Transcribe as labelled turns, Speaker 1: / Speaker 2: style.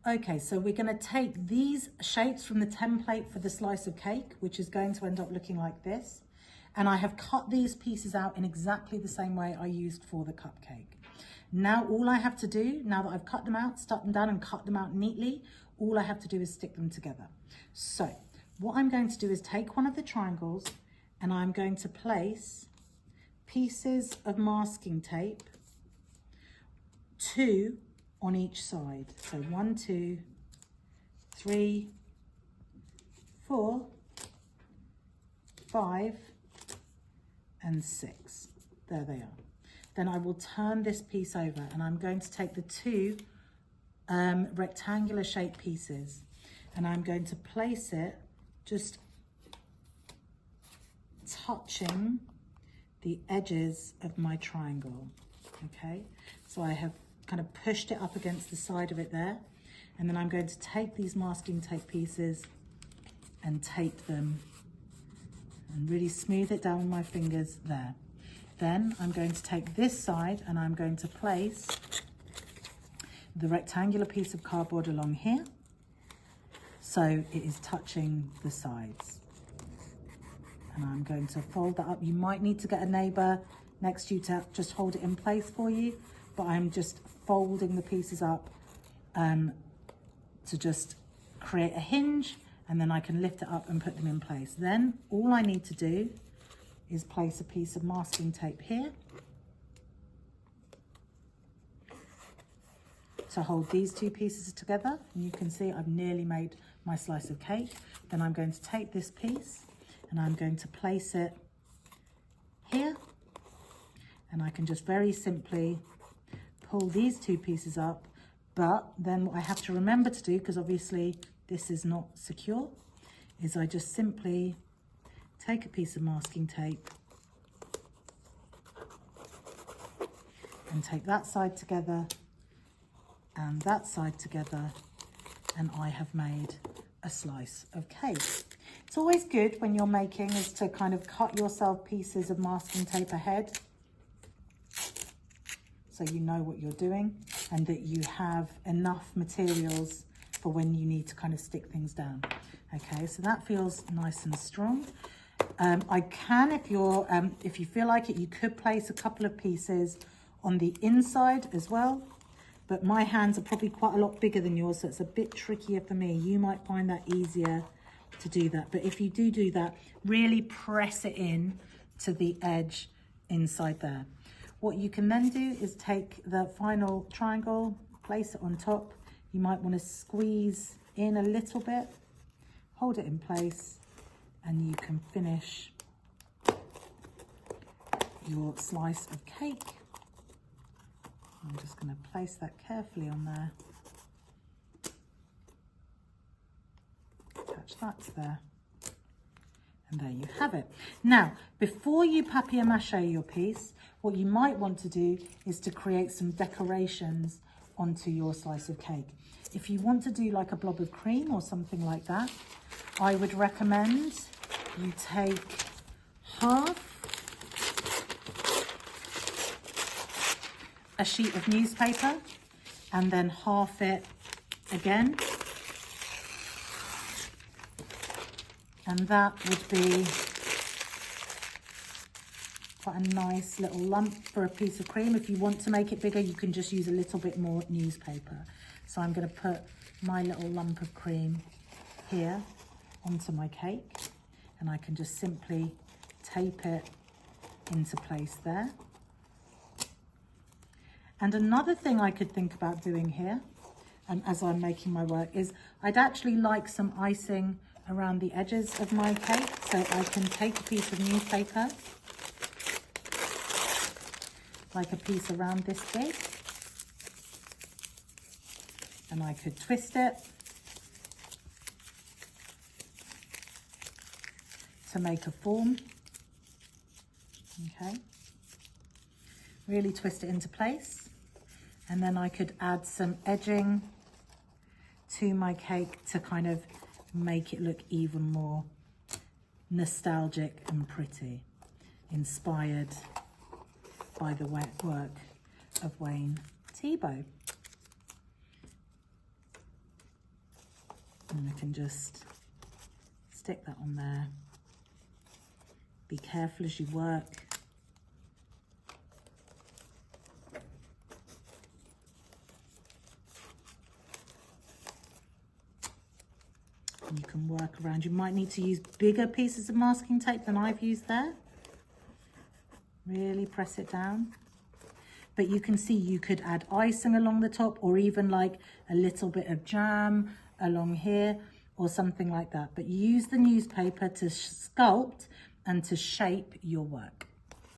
Speaker 1: Okay, so we're going to take these shapes from the template for the slice of cake, which is going to end up looking like this. And I have cut these pieces out in exactly the same way I used for the cupcake. Now all I have to do, now that I've cut them out, stuck them down and cut them out neatly, all I have to do is stick them together. So what I'm going to do is take one of the triangles and I'm going to place pieces of masking tape, 2 on each side. So 1, 2, 3, 4, 5, and 6. There they are. Then I will turn this piece over and I'm going to take the 2 rectangular shaped pieces and I'm going to place it just touching the edges of my triangle. Okay, so I have kind of pushed it up against the side of it there, and then I'm going to take these masking tape pieces and tape them and really smooth it down with my fingers there. Then I'm going to take this side and I'm going to place the rectangular piece of cardboard along here so it is touching the sides. And I'm going to fold that up. You might need to get a neighbour next to you to just hold it in place for you, but I'm just folding the pieces up to just create a hinge, and then I can lift it up and put them in place. Then all I need to do is place a piece of masking tape here to hold these 2 pieces together, and you can see I've nearly made my slice of cake. Then I'm going to take this piece and I'm going to place it here, and I can just very simply pull these 2 pieces up. But then what I have to remember to do, because obviously this is not secure, is I just simply take a piece of masking tape and take that side together and that side together, and I have made a slice of cake. It's always good when you're making is to kind of cut yourself pieces of masking tape ahead, so you know what you're doing and that you have enough materials for when you need to kind of stick things down. Okay, so that feels nice and strong. I can, if you feel like it, you could place a couple of pieces on the inside as well, but my hands are probably quite a lot bigger than yours, so it's a bit trickier for me. You might find that easier to do that, but if you do that, really press it in to the edge inside there. What you can then do is take the final triangle, place it on top. You might want to squeeze in a little bit, hold it in place, and you can finish your slice of cake. I'm just going to place that carefully on there. Attach that to there. And there you have it. Now, before you papier-mâché your piece, what you might want to do is to create some decorations onto your slice of cake. If you want to do like a blob of cream or something like that, I would recommend you take half a sheet of newspaper and then half it again. And that would be quite a nice little lump for a piece of cream. If you want to make it bigger, you can just use a little bit more newspaper. So I'm going to put my little lump of cream here onto my cake, and I can just simply tape it into place there. And another thing I could think about doing here, and as I'm making my work, is I'd actually like some icing around the edges of my cake. So I can take a piece of newspaper, like a piece around this big, and I could twist it to make a form. Okay, really twist it into place, and then I could add some edging to my cake to kind of make it look even more nostalgic and pretty, inspired by the work of Wayne Thiebaud. And I can just stick that on there. Be careful as you work. And you can work around. You might need to use bigger pieces of masking tape than I've used there. Really press it down. But you can see you could add icing along the top, or even like a little bit of jam along here or something like that. But use the newspaper to sculpt and to shape your work.